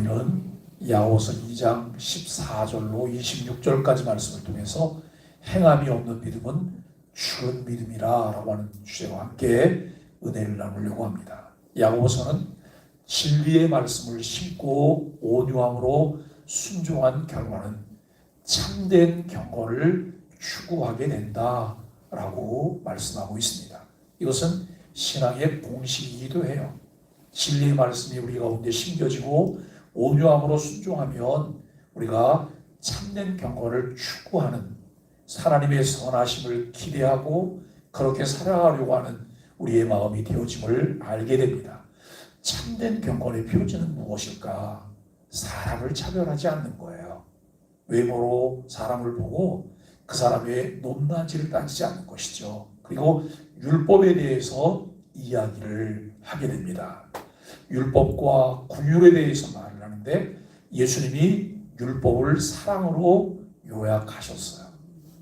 우리는 야고보서 2장 14절로 26절까지 말씀을 통해서 행함이 없는 믿음은 죽은 믿음이라 라고 하는 주제와 함께 은혜를 나누려고 합니다. 야고보서는 진리의 말씀을 심고 온유함으로 순종한 결과는 참된 경건을 추구하게 된다라고 말씀하고 있습니다. 이것은 신앙의 공식이기도 해요. 진리의 말씀이 우리 가운데 심겨지고 온유함으로 순종하면 우리가 참된 경건을 추구하는, 하나님의 선하심을 기대하고 그렇게 살아가려고 하는 우리의 마음이 되어짐을 알게 됩니다. 참된 경건의 표지는 무엇일까? 사람을 차별하지 않는 거예요. 외모로 사람을 보고 그 사람의 높낮이를 따지지 않는 것이죠. 그리고 율법에 대해서 이야기를 하게 됩니다. 율법과 긍휼에 대해서 말을 하는데 예수님이 율법을 사랑으로 요약하셨어요.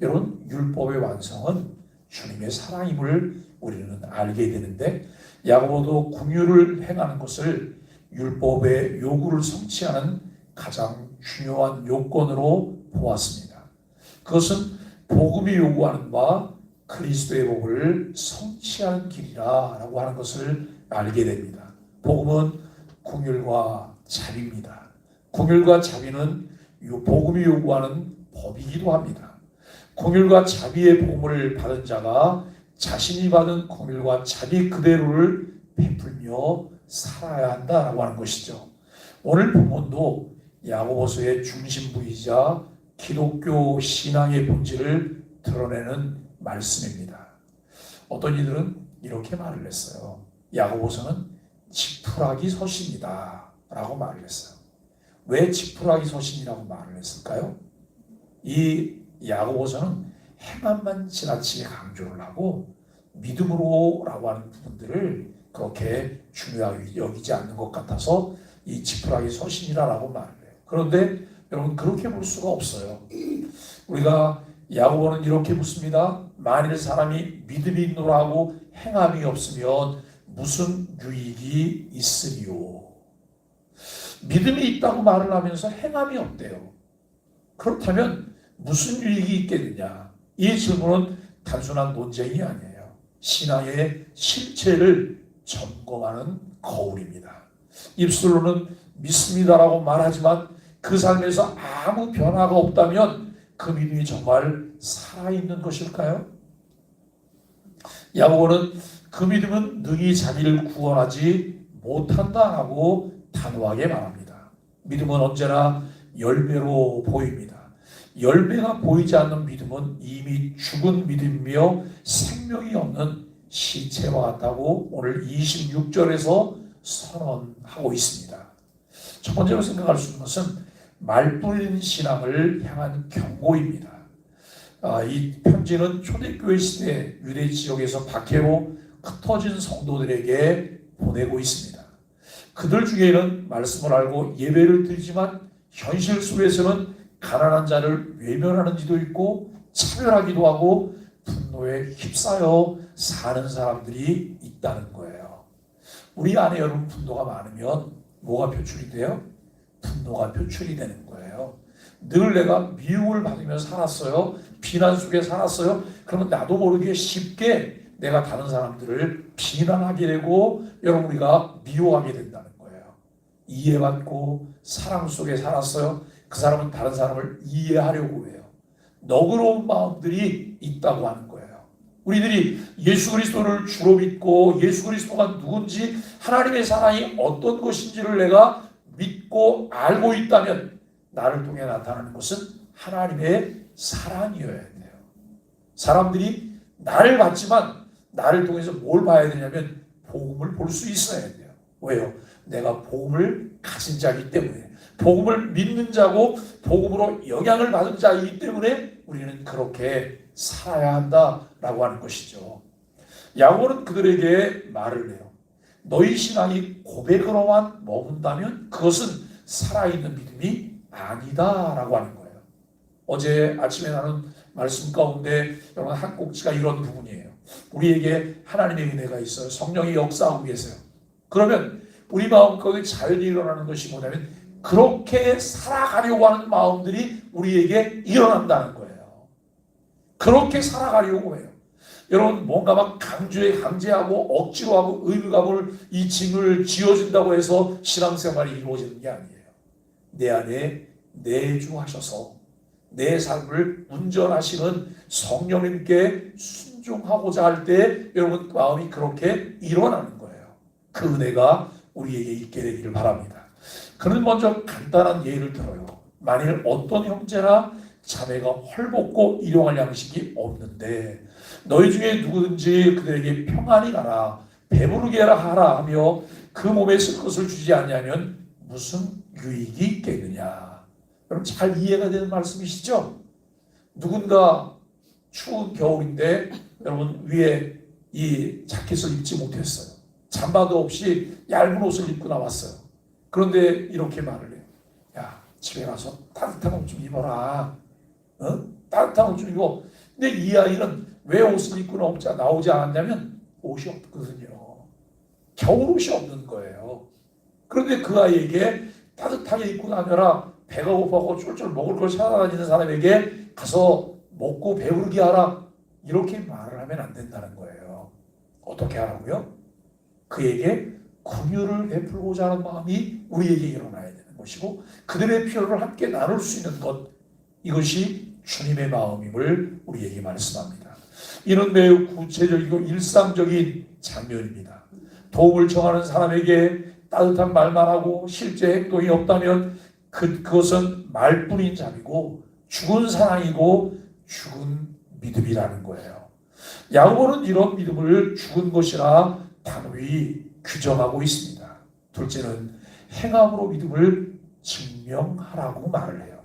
여러분, 율법의 완성은 주님의 사랑임을 우리는 알게 되는데 야고보도 긍휼을 행하는 것을 율법의 요구를 성취하는 가장 중요한 요건으로 보았습니다. 그것은 복음이 요구하는 바 그리스도의 복을 성취하는 길이라고 하는 것을 알게 됩니다. 복음은 긍휼과 자비입니다. 긍휼과 자비는 복음이 요구하는 법이기도 합니다. 긍휼과 자비의 복음을 받은 자가 자신이 받은 긍휼과 자비 그대로를 베풀며 살아야 한다라고 하는 것이죠. 오늘 본문도 야고보서의 중심부이자 기독교 신앙의 본질을 드러내는 말씀입니다. 어떤 이들은 이렇게 말을 했어요. 야고보서는 지푸라기 서신이다 라고 말을 했어요. 왜 지푸라기 서신이라고 말을 했을까요? 이 야고보서는 행함만 지나치게 강조를 하고 믿음으로 라고 하는 부분들을 그렇게 중요하게 여기지 않는 것 같아서 이 지푸라기 서신이라고 말을 해요. 그런데 여러분, 그렇게 볼 수가 없어요. 우리가 야고보는 이렇게 묻습니다. 만일 사람이 믿음이 있노라 하고 행함이 없으면 무슨 유익이 있으리요? 믿음이 있다고 말을 하면서 행함이 없대요. 그렇다면 무슨 유익이 있겠느냐? 이 질문은 단순한 논쟁이 아니에요. 신앙의 실체를 점검하는 거울입니다. 입술로는 믿습니다라고 말하지만 그 삶에서 아무 변화가 없다면 그 믿음이 정말 살아있는 것일까요? 야고보는 그 믿음은 능히 자기를 구원하지 못한다라고 단호하게 말합니다. 믿음은 언제나 열매로 보입니다. 열매가 보이지 않는 믿음은 이미 죽은 믿음이며 생명이 없는 시체와 같다고 오늘 26절에서 선언하고 있습니다. 첫 번째로 생각할 수 있는 것은 말뿐인 신앙을 향한 경고입니다. 이 편지는 초대교회 시대 유대 지역에서 박해로 흩어진 성도들에게 보내고 있습니다. 그들 중에는 말씀을 알고 예배를 드리지만 현실 속에서는 가난한 자를 외면하는 지도 있고 차별하기도 하고 분노에 휩싸여 사는 사람들이 있다는 거예요. 우리 안에 여러분 분노가 많으면 뭐가 표출이 돼요? 분노가 표출이 되는 거예요. 늘 내가 미움을 받으며 살았어요. 비난 속에 살았어요. 그러면 나도 모르게 쉽게 내가 다른 사람들을 비난하게 되고 여러분 우리가 미워하게 된다는 거예요. 이해받고 사랑 속에 살았어요. 그 사람은 다른 사람을 이해하려고 해요. 너그러운 마음들이 있다고 하는 거예요. 우리들이 예수 그리스도를 주로 믿고 예수 그리스도가 누군지 하나님의 사랑이 어떤 것인지를 내가 믿고 알고 있다면 나를 통해 나타나는 것은 하나님의 사랑이어야 돼요. 사람들이 나를 봤지만 나를 통해서 뭘 봐야 되냐면 복음을 볼 수 있어야 돼요. 왜요? 내가 복음을 가진 자이기 때문에, 복음을 믿는 자고 복음으로 영향을 받은 자이기 때문에 우리는 그렇게 살아야 한다라고 하는 것이죠. 야고보는 그들에게 말을 해요. 너희 신앙이 고백으로만 머문다면 그것은 살아있는 믿음이 아니다라고 하는 거예요. 어제 아침에 나눈 말씀 가운데 여러분 한 꼭지가 이런 부분이에요. 우리에게 하나님의 은혜가 있어요. 성령이 역사하고 계세요. 그러면 우리 마음 가운데 잘 일어나는 것이 뭐냐면 그렇게 살아가려고 하는 마음들이 우리에게 일어난다는 거예요. 그렇게 살아가려고 해요. 여러분, 뭔가 막 강제하고 억지로 하고 의무감을 이 짐을 지어준다고 해서 신앙생활이 이루어지는 게 아니에요. 내 안에 내주하셔서 내 삶을 운전하시는 성령님께 순종하고자 할 때 여러분 마음이 그렇게 일어나는 거예요. 그 은혜가 우리에게 있게 되기를 바랍니다. 그는 먼저 간단한 예를 들어요. 만일 어떤 형제나 자매가 헐벗고 일용할 양식이 없는데 너희 중에 누구든지 그들에게 평안히 가라 배부르게 하라 하며 그 몸에 쓸 것을 주지 않냐면 무슨 유익이 있겠느냐. 여러분 잘 이해가 되는 말씀이시죠? 누군가 추운 겨울인데 여러분 위에 이 자켓을 입지 못했어요. 잠바도 없이 얇은 옷을 입고 나왔어요. 그런데 이렇게 말을 해요. 야, 집에 가서 따뜻한 옷 좀 입어라. 따뜻한 옷 좀 입어. 근데 이 아이는 왜 옷을 입고 나오지 않았냐면 옷이 없거든요. 겨울 옷이 없는 거예요. 그런데 그 아이에게 따뜻하게 입고 다녀라. 배가 고파고 쫄쫄 먹을 걸 찾아다니는 사람에게 가서 먹고 배부르게 하라. 이렇게 말을 하면 안 된다는 거예요. 어떻게 하라고요? 그에게 긍휼을 베풀고자 하는 마음이 우리에게 일어나야 되는 것이고 그들의 필요를 함께 나눌 수 있는 것, 이것이 주님의 마음임을 우리에게 말씀합니다. 이는 매우 구체적이고 일상적인 장면입니다. 도움을 청하는 사람에게 따뜻한 말만 하고 실제 행동이 없다면 그것은 말뿐인 잠이고 죽은 사랑이고 죽은 믿음이라는 거예요. 야고보는 이런 믿음을 죽은 것이라 단호히 규정하고 있습니다. 둘째는 행함으로 믿음을 증명하라고 말을 해요.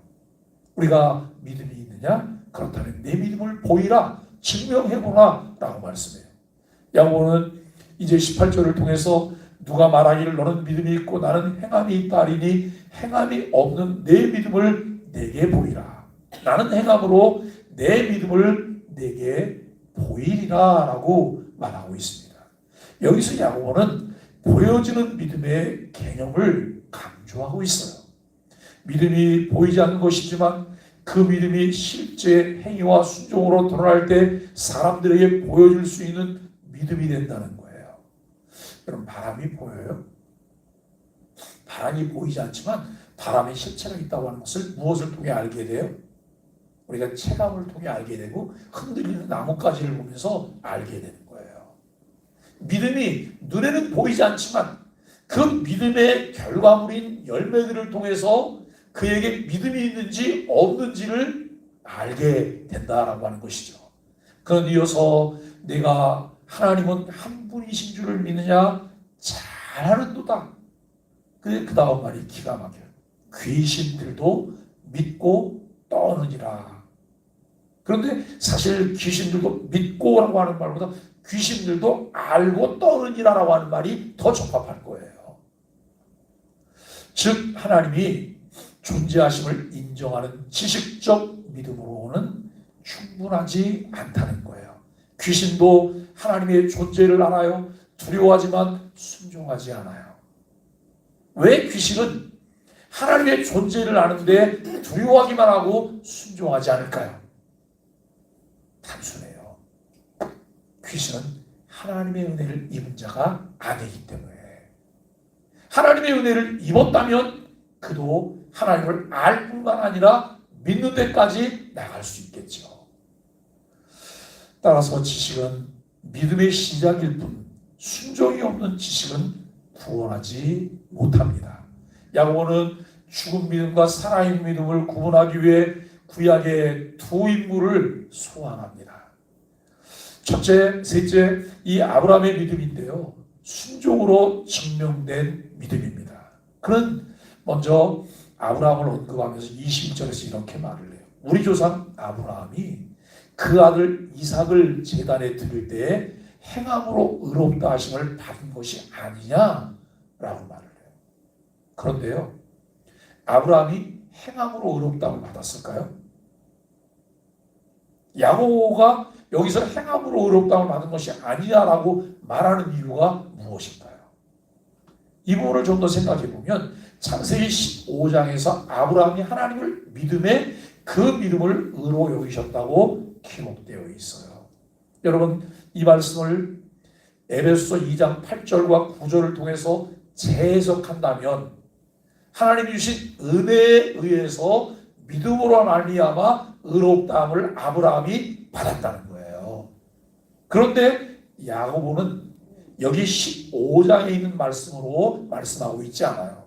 우리가 믿음이 있느냐? 그렇다면 내 믿음을 보이라, 증명해보라 라고 말씀해요. 야고보는 이제 18절을 통해서 누가 말하기를 너는 믿음이 있고 나는 행함이 있다 하리니 행함이 없는 내 믿음을 내게 보이라. 나는 행함으로 내 믿음을 내게 보이리라 라고 말하고 있습니다. 여기서 야고보는 보여지는 믿음의 개념을 강조하고 있어요. 믿음이 보이지 않는 것이지만 그 믿음이 실제 행위와 순종으로 드러날 때 사람들에게 보여줄 수 있는 믿음이 된다는 거예요. 여러분 바람이 보여요? 바람이 보이지 않지만 바람의 실체가 있다고 하는 것을 무엇을 통해 알게 돼요? 우리가 체감을 통해 알게 되고 흔들리는 나뭇가지를 보면서 알게 되는 거예요. 믿음이 눈에는 보이지 않지만 그 믿음의 결과물인 열매들을 통해서 그에게 믿음이 있는지 없는지를 알게 된다라고 하는 것이죠. 그런 이어서 내가 하나님은 한 분이신 줄을 믿느냐? 잘 아는도다. 그 다음 말이 기가 막혀요. 귀신들도 믿고 떠느니라. 그런데 사실 귀신들도 믿고라고 하는 말보다 귀신들도 알고 떠느니라라고 하는 말이 더 적합할 거예요. 즉 하나님이 존재하심을 인정하는 지식적 믿음으로는 충분하지 않다는 거예요. 귀신도 하나님의 존재를 알아요. 두려워하지만 순종하지 않아요. 왜 귀신은 하나님의 존재를 아는데 두려워하기만 하고 순종하지 않을까요? 단순해요. 귀신은 하나님의 은혜를 입은 자가 아니기 때문에. 하나님의 은혜를 입었다면 그도 하나님을 알 뿐만 아니라 믿는 데까지 나갈 수 있겠죠. 따라서 지식은 믿음의 시작일 뿐 순종이 없는 지식은 구원하지 못합니다. 야고보는 죽은 믿음과 살아있는 믿음을 구분하기 위해 구약의 두 인물을 소환합니다. 첫째, 셋째, 이 아브라함의 믿음인데요. 순종으로 증명된 믿음입니다. 그는 먼저 아브라함을 언급하면서 21절에서 이렇게 말을 해요. 우리 조상 아브라함이 그 아들 이삭을 제단에 드릴 때에 행함으로 의롭다 하심을 받은 것이 아니냐라고 말을 해요. 그런데요, 아브라함이 행함으로 의롭다고 받았을까요? 야고보가 여기서 행함으로 의롭다고 받은 것이 아니냐라고 말하는 이유가 무엇일까요? 이 부분을 좀 더 생각해 보면 창세기 15장에서 아브라함이 하나님을 믿음에 그 믿음을 의로 여기셨다고 기록되어 있어요. 여러분, 이 말씀을 에베소서 2장 8절과 9절을 통해서 재해석한다면 하나님이 주신 은혜에 의해서 믿음으로 말미암아 의롭다함을 아브라함이 받았다는 거예요. 그런데 야고보는 여기 15장에 있는 말씀으로 말씀하고 있지 않아요.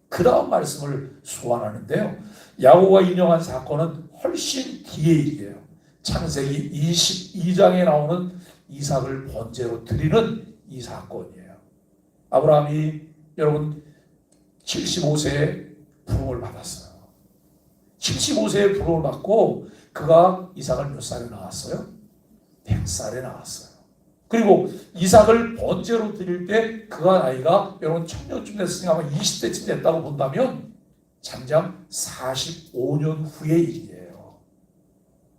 그 다음 말씀을 소환하는데요. 야고보가 인용한 사건은 훨씬 뒤의 일이에요. 창세기 22장에 나오는 이삭을 번제로 드리는 이 사건이에요. 아브라함이 여러분 75세에 부름을 받았어요. 75세에 부름을 받고 그가 이삭을 몇 살에 낳았어요? 100살에 낳았어요. 그리고 이삭을 번제로 드릴 때 그가 나이가 여러분 청년쯤 됐으니까 아마 20대쯤 됐다고 본다면 장장 45년 후의 일이에요.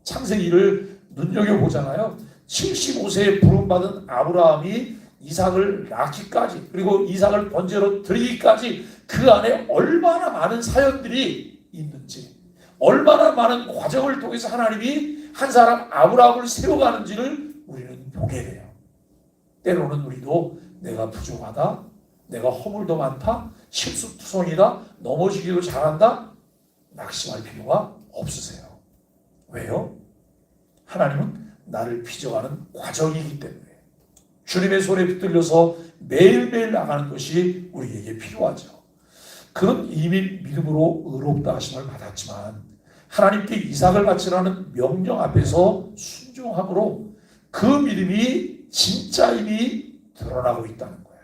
창세기를 눈여겨보잖아요. 75세에 부름받은 아브라함이 이삭을 낳기까지 그리고 이삭을 번제로 드리기까지 그 안에 얼마나 많은 사연들이 있는지, 얼마나 많은 과정을 통해서 하나님이 한 사람 아브라함을 세워가는지를 우리는 보게 돼요. 때로는 우리도 내가 부족하다, 내가 허물도 많다, 실수투성이다, 넘어지기도 잘한다, 낙심할 필요가 없으세요. 왜요? 하나님은 나를 빚어가는 과정이기 때문에 주님의 손에 붙들려서 매일매일 나가는 것이 우리에게 필요하죠. 그는 이미 믿음으로 의롭다 하심을 받았지만 하나님께 이삭을 바치라는 명령 앞에서 순종함으로 그 믿음이 진짜임이 드러나고 있다는 거예요.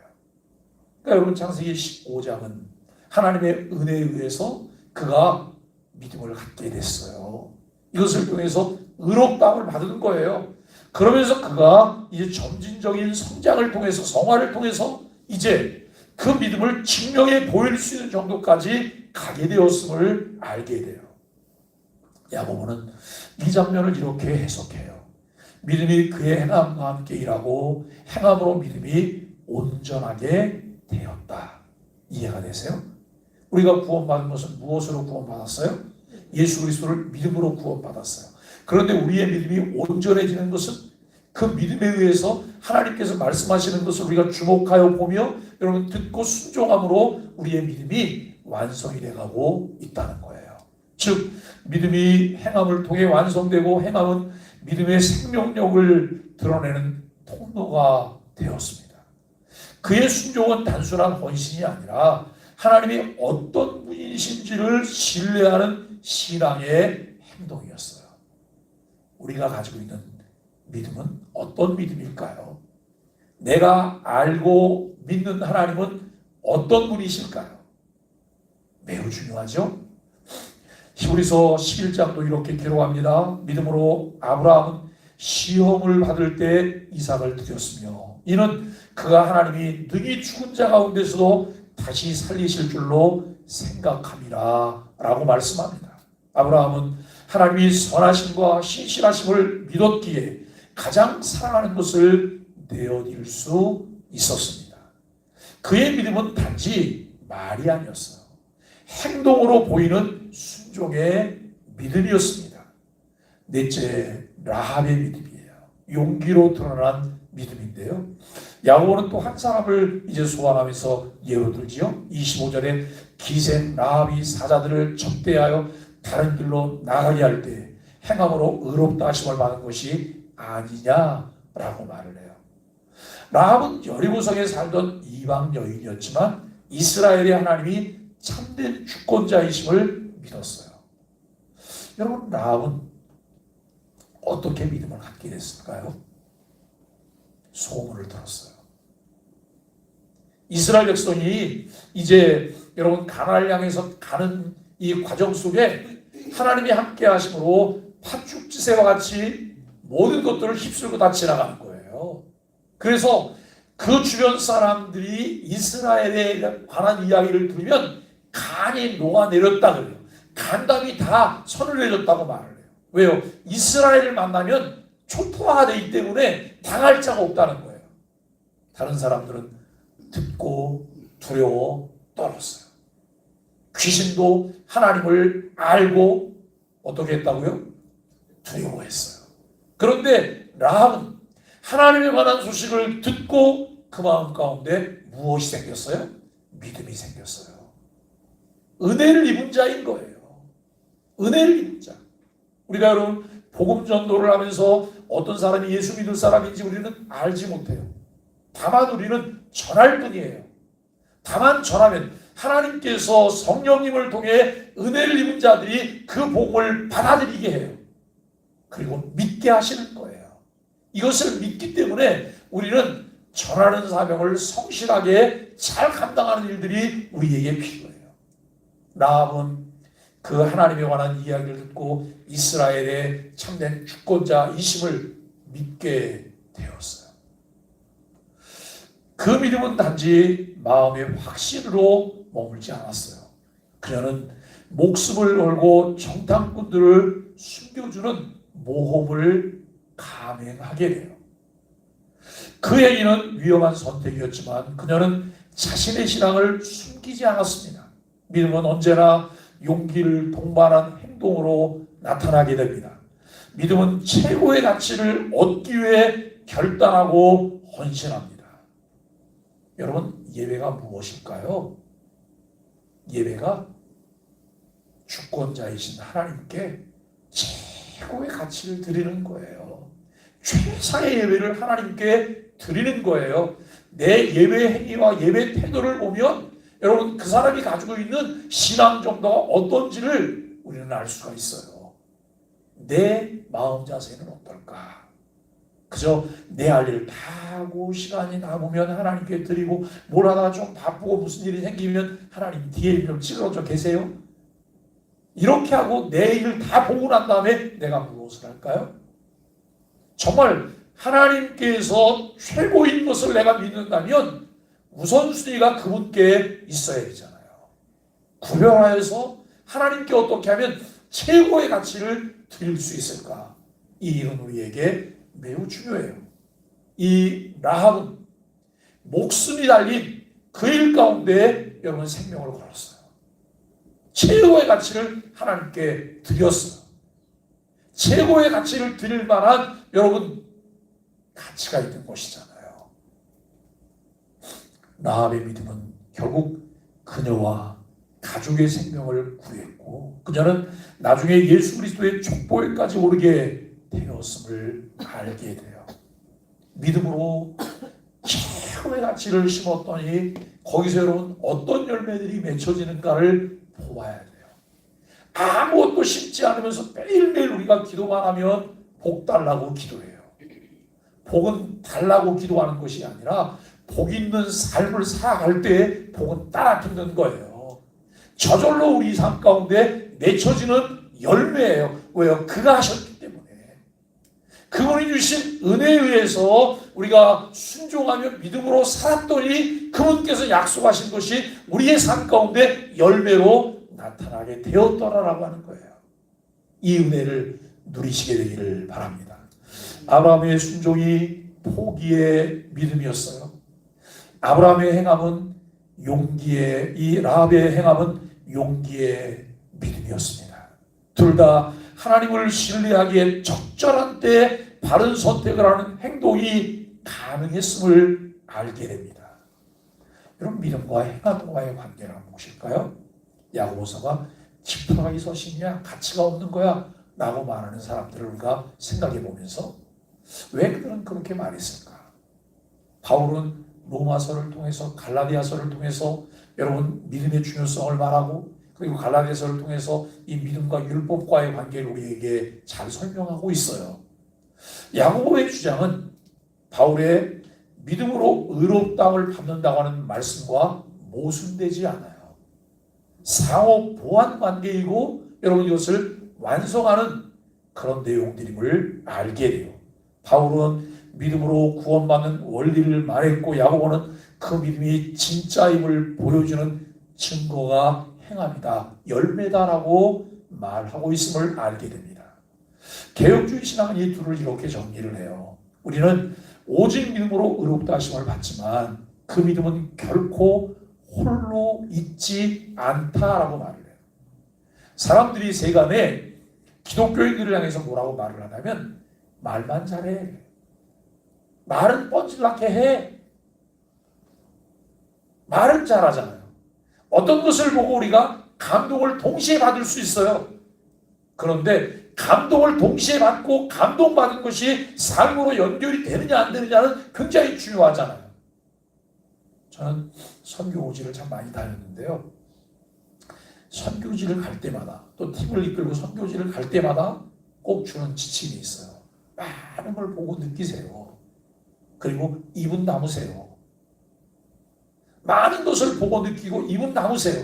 그러니까 여러분 창세기 15장은 하나님의 은혜에 의해서 그가 믿음을 갖게 됐어요. 이것을 통해서 의롭다함을 받은 거예요. 그러면서 그가 이제 점진적인 성장을 통해서 성화를 통해서 이제 그 믿음을 증명해 보일 수 있는 정도까지 가게 되었음을 알게 돼요. 야고보는 이 장면을 이렇게 해석해요. 믿음이 그의 행함과 함께 일하고 행함으로 믿음이 온전하게 되었다. 이해가 되세요? 우리가 구원받은 것은 무엇으로 구원받았어요? 예수 그리스도를 믿음으로 구원받았어요. 그런데 우리의 믿음이 온전해지는 것은 그 믿음에 의해서 하나님께서 말씀하시는 것을 우리가 주목하여 보며 여러분 듣고 순종함으로 우리의 믿음이 완성이 돼가고 있다는 거예요. 즉 믿음이 행함을 통해 완성되고 행함은 믿음의 생명력을 드러내는 통로가 되었습니다. 그의 순종은 단순한 헌신이 아니라 하나님이 어떤 분이신지를 신뢰하는 신앙의 행동이었어요. 우리가 가지고 있는 믿음은 어떤 믿음일까요? 내가 알고 믿는 하나님은 어떤 분이실까요? 매우 중요하죠. 히브리서 11장도 이렇게 기록합니다. 믿음으로 아브라함은 시험을 받을 때 이삭을 드렸으며 이는 그가 하나님이 능히 죽은 자 가운데서도 다시 살리실 줄로 생각함이라 라고 말씀합니다. 아브라함은 하나님이 선하심과 신실하심을 믿었기에 가장 사랑하는 것을 내어드릴 수 있었습니다. 그의 믿음은 단지 말이 아니었어요. 행동으로 보이는 순종의 믿음이었습니다. 넷째, 라합의 믿음이에요. 용기로 드러난 믿음인데요. 야고보는 또 한 사람을 이제 소환하면서 예로 들지요. 25절에 기생 라합이 사자들을 적대하여 다른 길로 나가게 할 때 행함으로 의롭다 하심을 받은 것이 아니냐라고 말을 해요. 라합은 여리고성에 살던 이방 여인이었지만 이스라엘의 하나님이 참된 주권자이심을 믿었어요. 여러분 라합은 어떻게 믿음을 갖게 됐을까요? 소문을 들었어요. 이스라엘 백성이 이제 여러분 가나안을 향해서 가는 이 과정 속에 하나님이 함께 하심으로 팥죽지새와 같이 모든 것들을 휩쓸고 다 지나가는 거예요. 그래서 그 주변 사람들이 이스라엘에 관한 이야기를 들으면 간이 녹아내렸다 그래요. 간담이 다 손을 내렸다고 말을 해요. 왜요? 이스라엘을 만나면 초토화가 되기 때문에 당할 자가 없다는 거예요. 다른 사람들은 듣고 두려워 떨었어요. 귀신도 하나님을 알고 어떻게 했다고요? 두려워했어요. 그런데 라합은 하나님에 관한 소식을 듣고 그 마음 가운데 무엇이 생겼어요? 믿음이 생겼어요. 은혜를 입은 자인 거예요. 은혜를 입은 자. 우리가 여러분 복음 전도를 하면서 어떤 사람이 예수 믿을 사람인지 우리는 알지 못해요. 다만 우리는 전할 뿐이에요. 다만 전하면 하나님께서 성령님을 통해 은혜를 입은 자들이 그 복음을 받아들이게 해요. 그리고 믿게 하시는 거예요. 이것을 믿기 때문에 우리는 전하는 사명을 성실하게 잘 감당하는 일들이 우리에게 필요해요. 라합은 그 하나님에 관한 이야기를 듣고 이스라엘의 참된 주권자이심을 믿게 되었어요. 그 믿음은 단지 마음의 확신으로 머물지 않았어요. 그녀는 목숨을 걸고 정탐꾼들을 숨겨주는 모험을 감행하게 돼요. 그 행위는 위험한 선택이었지만 그녀는 자신의 신앙을 숨기지 않았습니다. 믿음은 언제나 용기를 동반한 행동으로 나타나게 됩니다. 믿음은 최고의 가치를 얻기 위해 결단하고 헌신합니다. 여러분, 예배가 무엇일까요? 예배가 주권자이신 하나님께 최고의 가치를 드리는 거예요. 최상의 예배를 하나님께 드리는 거예요. 내 예배 행위와 예배 태도를 보면 여러분 그 사람이 가지고 있는 신앙 정도가 어떤지를 우리는 알 수가 있어요. 내 마음 자세는 어떨까? 그저 내 할 일 다 하고 시간이 남으면 하나님께 드리고 뭘 하다가 좀 바쁘고 무슨 일이 생기면 하나님 뒤에 좀 찌그러져 계세요? 이렇게 하고 내 일을 다 보고 난 다음에 내가 무엇을 할까요? 정말 하나님께서 최고인 것을 내가 믿는다면 우선순위가 그분께 있어야 되잖아요. 구별하여서 하나님께 어떻게 하면 최고의 가치를 드릴 수 있을까? 이 일은 우리에게 매우 중요해요. 이 라합은 목숨이 달린 그 일 가운데 여러분 생명을 걸었어요. 최고의 가치를 하나님께 드렸어요. 최고의 가치를 드릴 만한 여러분 가치가 있는 것이잖아요. 라합의 믿음은 결국 그녀와 가족의 생명을 구했고 그녀는 나중에 예수 그리스도의 족보에까지 오르게 되었음을 알게 돼요. 믿음으로 최고의 가치를 심었더니 거기서 여러분 어떤 열매들이 맺혀지는가를 보아야 돼요. 아무것도 심지 않으면서 매일매일 우리가 기도만 하면 복 달라고 기도해요. 복은 달라고 기도하는 것이 아니라 복 있는 삶을 살아갈 때 복은 따라 붙는 거예요. 저절로 우리 삶 가운데 맺혀지는 열매예요. 왜요? 그가 하셨기 때문에. 그분이 주신 은혜에 의해서 우리가 순종하며 믿음으로 살았더니 그분께서 약속하신 것이 우리의 삶 가운데 열매로 나타나게 되었더라라고 하는 거예요. 이 은혜를 누리시게 되기를 바랍니다. 아브라함의 순종이 포기의 믿음이었어요. 아브라함의 행함은 용기의, 이 라합의 행함은 용기의 믿음이었습니다. 둘 다 하나님을 신뢰하기에 적절한 때에 바른 선택을 하는 행동이 가능했음을 알게 됩니다. 여러분, 믿음과 행함과의 관계는 무엇일까요? 야고보서가 지푸라기 서신이야, 가치가 없는 거야 라고 말하는 사람들을 우리가 생각해 보면서 왜 그들은 그렇게 말했을까? 바울은 로마서를 통해서 갈라디아서를 통해서 여러분 믿음의 중요성을 말하고 그리고 갈라디아서를 통해서 이 믿음과 율법과의 관계를 우리에게 잘 설명하고 있어요. 야고보의 주장은 바울의 믿음으로 의롭다함을 받는다고 하는 말씀과 모순되지 않아요. 상호 보완 관계이고 여러분 이것을 완성하는 그런 내용들임을 알게 돼요. 바울은 믿음으로 구원받는 원리를 말했고 야고보는 그 믿음이 진짜임을 보여주는 증거가 행함이다, 열매다라고 말하고 있음을 알게 됩니다. 개혁주의 신앙은 이 둘을 이렇게 정리를 해요. 우리는 오직 믿음으로 의롭다 하심을 받지만 그 믿음은 결코 홀로 있지 않다라고 말을 해요. 사람들이 세간에 기독교인들을 향해서 뭐라고 말을 하냐면 말만 잘해. 말은 뻔질나게 해. 말은 잘하잖아요. 어떤 것을 보고 우리가 감동을 동시에 받을 수 있어요. 그런데 감동을 동시에 받고 감동받은 것이 삶으로 연결이 되느냐 안 되느냐는 굉장히 중요하잖아요. 저는 선교지를 참 많이 다녔는데요. 선교지를 갈 때마다 또 팀을 이끌고 선교지를 갈 때마다 꼭 주는 지침이 있어요. 많은 걸 보고 느끼세요. 그리고 입은 다무세요. 많은 것을 보고 느끼고 입은 다무세요.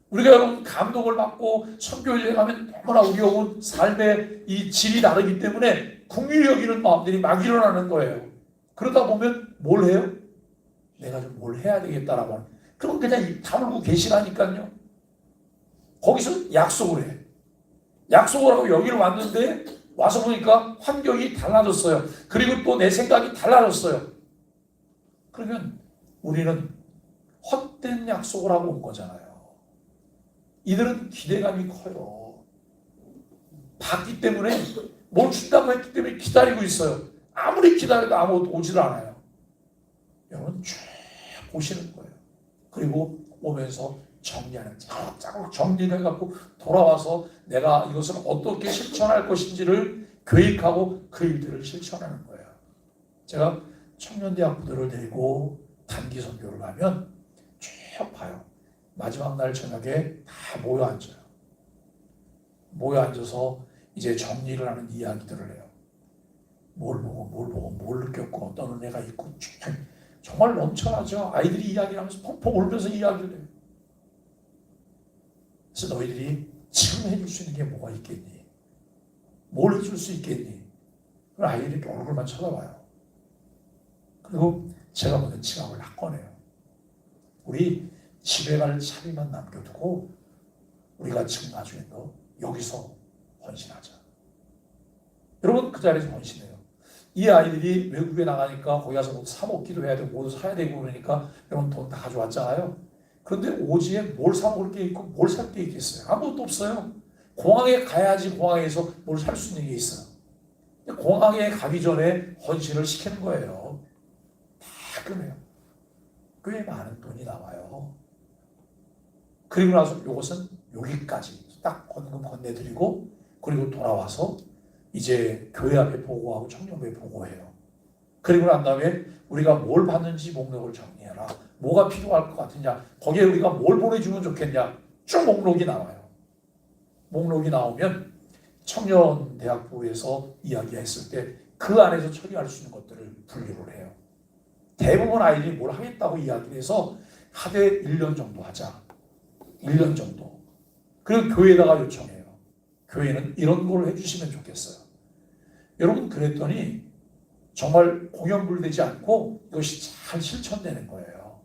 우리가 여러분 감동을 받고 선교지에 가면 너무나 어려운 삶의 이 질이 다르기 때문에 긍휼히 여기는 마음들이 막 일어나는 거예요. 그러다 보면 뭘 해요? 내가 좀 뭘 해야 되겠다라고 하는. 그럼 그냥 입 다물고 계시라니까요. 거기서 약속을 해. 약속을 하고 여기를 왔는데 와서 보니까 환경이 달라졌어요. 그리고 또 내 생각이 달라졌어요. 그러면 우리는 헛된 약속을 하고 온 거잖아요. 이들은 기대감이 커요. 받기 때문에 뭘 준다고 했기 때문에 기다리고 있어요. 아무리 기다려도 아무것도 오질 않아요. 여러분 쭉 보시는 거예요. 그리고 오면서 정리하는 짜고짜고 정리를 해갖고 돌아와서 내가 이것을 어떻게 실천할 것인지를 계획하고 그 일들을 실천하는 거예요. 제가 청년대학부들을 데리고 단기 선교를 가면 쭉 봐요. 마지막 날 저녁에 다 모여 앉아요. 모여 앉아서 이제 정리를 하는 이야기들을 해요. 뭘 보고 뭘 느꼈고 어떤 은혜가 있고 정말 넘쳐나죠. 아이들이 이야기를 하면서 펑펑 울면서 이야기를 해요. 그래서 너희들이 지금 해줄 수 있는 게 뭐가 있겠니? 뭘 해줄 수 있겠니? 그럼 아이들이 이렇게 얼굴만 쳐다봐요. 그리고 제가 보낸 지갑을 딱 꺼내요. 우리 집에 갈 차비만 남겨두고 우리가 지금 나중에 너 여기서 헌신하자. 여러분 그 자리에서 헌신해요. 이 아이들이 외국에 나가니까 거기 가서 뭐 사 먹기도 해야 되고 뭐 사야 되고 그러니까 여러분 돈 다 가져왔잖아요. 그런데 오지에 뭘 사 먹을 게 있고 뭘 살 게 있겠어요? 아무것도 없어요. 공항에 가야지 공항에서 뭘 살 수 있는 게 있어요. 공항에 가기 전에 헌신을 시키는 거예요. 다 끊어요. 꽤 많은 돈이 나와요. 그리고 나서 이것은 여기까지 딱 헌금 건네드리고 그리고 돌아와서 이제 교회 앞에 보고하고 청년부에 보고해요. 그리고 난 다음에 우리가 뭘 받는지 목록을 정리해라. 뭐가 필요할 것 같으냐. 거기에 우리가 뭘 보내주면 좋겠냐. 쭉 목록이 나와요. 목록이 나오면 청년대학부에서 이야기했을 때 그 안에서 처리할 수 있는 것들을 분류를 해요. 대부분 아이들이 뭘 하겠다고 이야기를 해서 하되 1년 정도 하자. 1년 정도. 그리고 교회에다가 요청해요. 교회는 이런 걸 해주시면 좋겠어요. 여러분 그랬더니 정말 공연불되지 않고 이것이 잘 실천되는 거예요.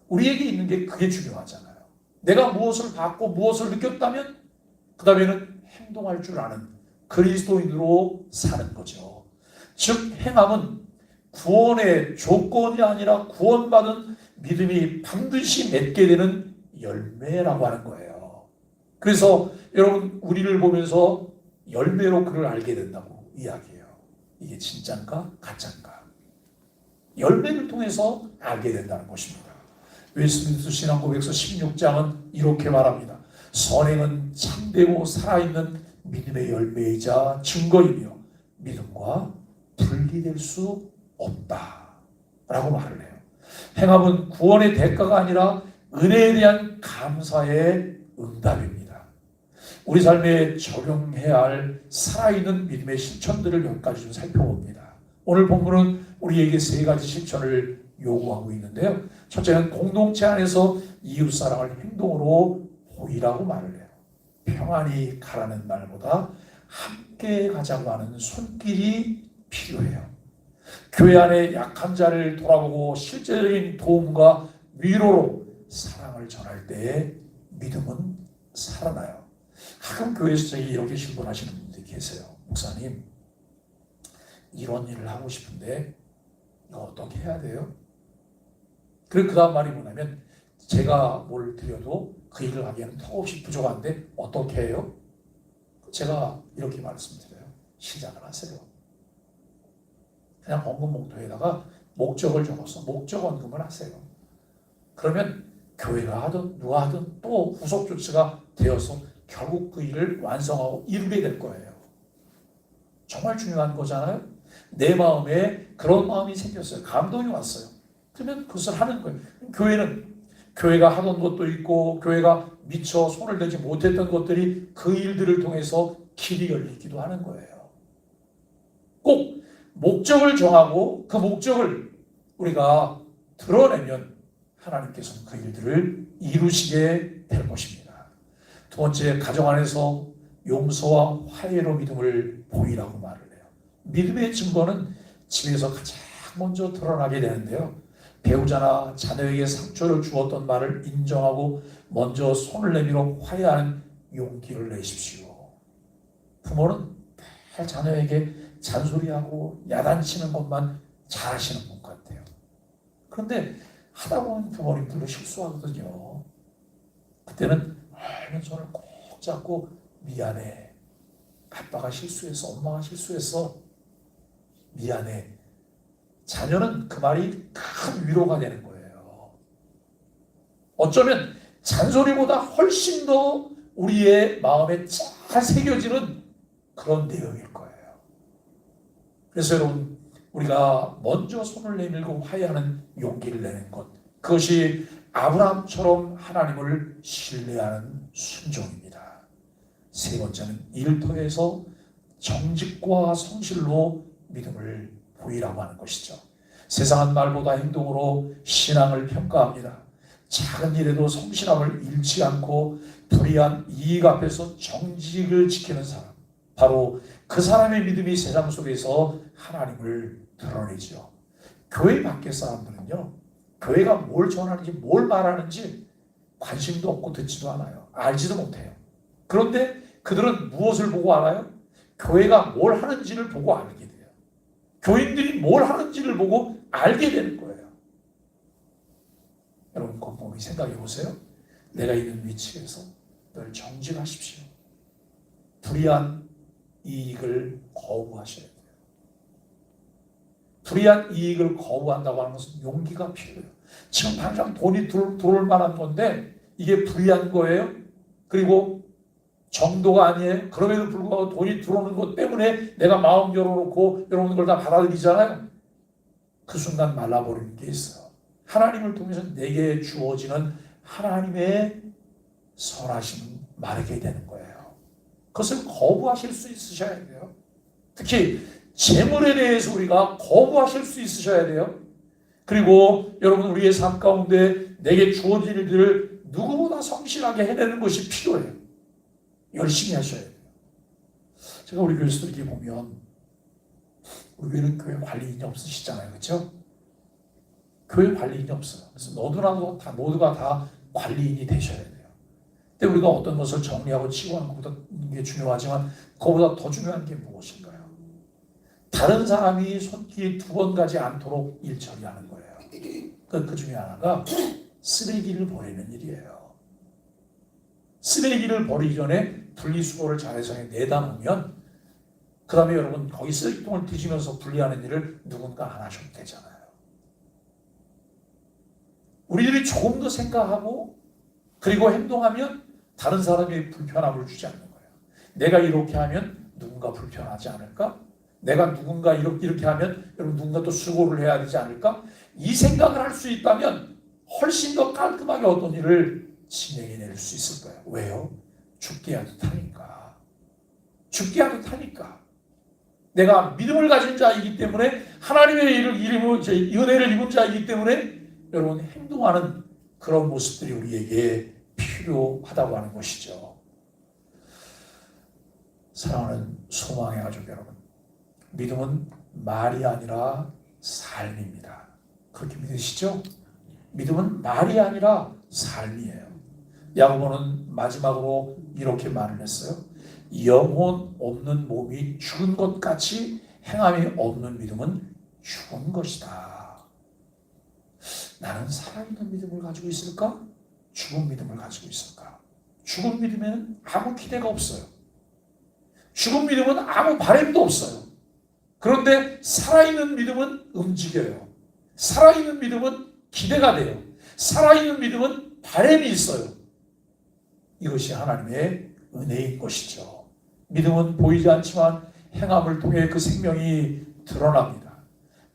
우리에게 있는 게 그게 중요하잖아요. 내가 무엇을 받고 무엇을 느꼈다면 그 다음에는 행동할 줄 아는 그리스도인으로 사는 거죠. 즉 행함은 구원의 조건이 아니라 구원받은 믿음이 반드시 맺게 되는 열매라고 하는 거예요. 그래서 여러분 우리를 보면서 열매로 그를 알게 된다고 이야기해요. 이게 진짠가 가짠가 열매를 통해서 알게 된다는 것입니다. 웨스트민스터 신앙고백서 16장은 이렇게 말합니다. 선행은 참되고 살아있는 믿음의 열매이자 증거이며 믿음과 분리될 수 없다 라고 말을 해요. 행함은 구원의 대가가 아니라 은혜에 대한 감사의 응답입니다. 우리 삶에 적용해야 할 살아있는 믿음의 실천들을 몇 가지 좀 살펴봅니다. 오늘 본문은 우리에게 세 가지 실천을 요구하고 있는데요. 첫째는 공동체 안에서 이웃사랑을 행동으로 보이라고 말을 해요. 평안히 가라는 말보다 함께 가자고 하는 손길이 필요해요. 교회 안에 약한 자를 돌아보고 실제적인 도움과 위로로 사랑을 전할 때에 믿음은 살아나요. 가끔 교회에서 저에게 이렇게 질문하시는 분들이 계세요. 목사님, 이런 일을 하고 싶은데 이거 어떻게 해야 돼요? 그리고 그 다음 말이 뭐냐면 제가 뭘 드려도 그 일을 하기에는 턱없이 부족한데 어떻게 해요? 제가 이렇게 말씀드려요. 시작을 하세요. 그냥 헌금 봉투에다가 목적을 적어서 목적 헌금을 하세요. 그러면 교회가 하든 누가 하든 또 후속 조치가 되어서 결국 그 일을 완성하고 이루게 될 거예요. 정말 중요한 거잖아요. 내 마음에 그런 마음이 생겼어요. 감동이 왔어요. 그러면 그것을 하는 거예요. 교회가 하던 것도 있고 교회가 미처 손을 대지 못했던 것들이 그 일들을 통해서 길이 열리기도 하는 거예요. 꼭 목적을 정하고 그 목적을 우리가 드러내면 하나님께서는 그 일들을 이루시게 될 것입니다. 두 번째, 가정 안에서 용서와 화해로 믿음을 보이라고 말을 해요. 믿음의 증거는 집에서 가장 먼저 드러나게 되는데요. 배우자나 자녀에게 상처를 주었던 말을 인정하고 먼저 손을 내밀어 화해하는 용기를 내십시오. 부모는 늘 자녀에게 잔소리하고 야단치는 것만 잘하시는 분 같아요. 그런데 하다 보면 부모님들도 실수하거든요. 그때는 맑은 손을 꼭 잡고 미안해. 아빠가 실수했어. 엄마가 실수했어. 미안해. 자녀는 그 말이 큰 위로가 되는 거예요. 어쩌면 잔소리보다 훨씬 더 우리의 마음에 잘 새겨지는 그런 내용일 거예요. 그래서 여러분, 우리가 먼저 손을 내밀고 화해하는 용기를 내는 것, 그것이 아브라함처럼 하나님을 신뢰하는 순종입니다. 세 번째는 일터에서 정직과 성실로 믿음을 보이라고 하는 것이죠. 세상은 말보다 행동으로 신앙을 평가합니다. 작은 일에도 성실함을 잃지 않고 불의한 이익 앞에서 정직을 지키는 사람, 바로 그 사람의 믿음이 세상 속에서 하나님을 드러내죠. 교회 밖의 사람들은요, 교회가 뭘 전하는지 뭘 말하는지 관심도 없고 듣지도 않아요. 알지도 못해요. 그런데 그들은 무엇을 보고 알아요? 교회가 뭘 하는지를 보고 알게 돼요. 교인들이 뭘 하는지를 보고 알게 되는 거예요. 여러분, 곰곰이 생각해 보세요. 내가 있는 위치에서 늘 정직하십시오. 불의한 이익을 거부하셔야 돼요. 불의한 이익을 거부한다고 하는 것은 용기가 필요해요. 지금 당장 돈이 들어올 만한 건데 이게 불의한 거예요. 그리고 정도가 아니에요. 그럼에도 불구하고 돈이 들어오는 것 때문에 내가 마음 열어놓고 여러분 걸 다 받아들이잖아요. 그 순간 말라버리는 게 있어요. 하나님을 통해서 내게 주어지는 하나님의 선하심은 마르게 되는 거예요. 그것을 거부하실 수 있으셔야 돼요. 특히 재물에 대해서 우리가 거부하실 수 있으셔야 돼요. 그리고 여러분, 우리의 삶 가운데 내게 주어진 일들을 누구보다 성실하게 해내는 것이 필요해요. 열심히 하셔야 돼요. 제가 우리 교회에서도 이렇게 보면 우리 교회는 교회 관리인이 없으시잖아요. 그렇죠? 교회 관리인이 없어요. 그래서 너도 나도 다 모두가 다 관리인이 되셔야 돼요. 근데 우리가 어떤 것을 정리하고 치고하는 것보다 게 중요하지만 그거보다 더 중요한 게 무엇인가요? 다른 사람이 손길이 두 번 가지 않도록 일 처리하는 거예요. 그 중에 하나가 쓰레기를 버리는 일이에요. 쓰레기를 버리기 전에 분리수거를 잘해서 내다 놓으면 그 다음에 여러분 거기 쓰레기통을 뒤지면서 분리하는 일을 누군가 안 하셔도 되잖아요. 우리들이 조금 더 생각하고 그리고 행동하면 다른 사람이 불편함을 주지 않는 거예요. 내가 이렇게 하면 누군가 불편하지 않을까? 내가 누군가 이렇게 하면 여러분 누군가 또 수고를 해야 되지 않을까? 이 생각을 할 수 있다면 훨씬 더 깔끔하게 어떤 일을 진행해낼 수 있을 거예요. 왜요? 죽게 하듯 하니까. 죽게 하듯 하니까. 내가 믿음을 가진 자이기 때문에 하나님의 은혜를 입은 자이기 때문에 여러분 행동하는 그런 모습들이 우리에게 필요하다고 하는 것이죠. 사랑하는 소망의 가족 여러분, 믿음은 말이 아니라 삶입니다. 그렇게 믿으시죠? 믿음은 말이 아니라 삶이에요. 야고보는 마지막으로 이렇게 말을 했어요. 영혼 없는 몸이 죽은 것 같이 행함이 없는 믿음은 죽은 것이다. 나는 살아있는 믿음을 가지고 있을까? 죽은 믿음을 가지고 있을까? 죽은 믿음에는 아무 기대가 없어요. 죽은 믿음은 아무 바램도 없어요. 그런데 살아있는 믿음은 움직여요. 살아있는 믿음은 기대가 돼요. 살아있는 믿음은 바램이 있어요. 이것이 하나님의 은혜인 것이죠. 믿음은 보이지 않지만 행함을 통해 그 생명이 드러납니다.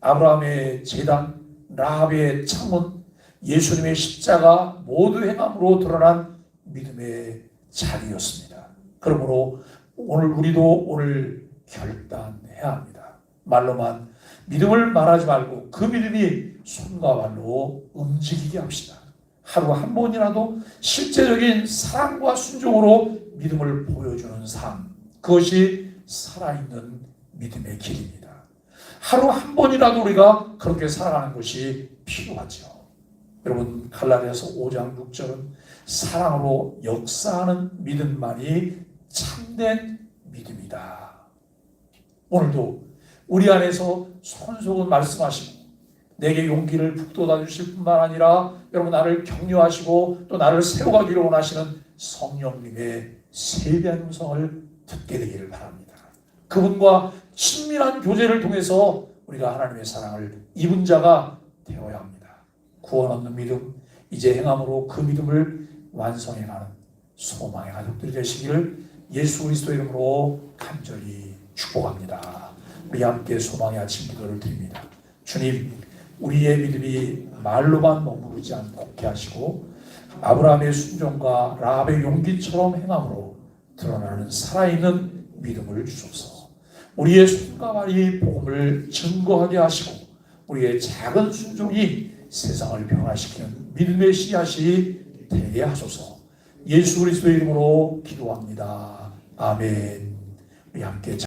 아브라함의 제단, 라합의 창문, 예수님의 십자가 모두 행함으로 드러난 믿음의 자리였습니다. 그러므로 우리도 오늘 결단해야 합니다. 말로만 믿음을 말하지 말고 그 믿음이 손과 발로 움직이게 합시다. 하루 한 번이라도 실제적인 사랑과 순종으로 믿음을 보여주는 삶, 그것이 살아있는 믿음의 길입니다. 하루 한 번이라도 우리가 그렇게 살아가는 것이 필요하죠. 여러분, 갈라디아서 5장 6절은 사랑으로 역사하는 믿음만이 참된 믿음이다. 오늘도 우리 안에서 손속은 말씀하시고 내게 용기를 북돋아 주실 뿐만 아니라 여러분 나를 격려하시고 또 나를 세워가기를 원하시는 성령님의 세배한 음성을 듣게 되기를 바랍니다. 그분과 친밀한 교제를 통해서 우리가 하나님의 사랑을 입은 자가 되어야 합니다. 구원 얻는 믿음, 이제 행함으로 그 믿음을 완성해가는 소망의 가족들이 되시기를 예수 그리스도의 이름으로 간절히 축복합니다. 우리 함께 소망의 아침 기도를 드립니다. 주님, 우리의 믿음이 말로만 머무르지 않게 하시고 아브라함의 순종과 라합의 용기처럼 행함으로 드러나는 살아있는 믿음을 주소서. 우리의 손과 발이 복음을 증거하게 하시고 우리의 작은 순종이 세상을 변화시키는 믿음의 씨앗이 되게 하소서. 예수 그리스도의 이름으로 기도합니다. 아멘. 우리 함께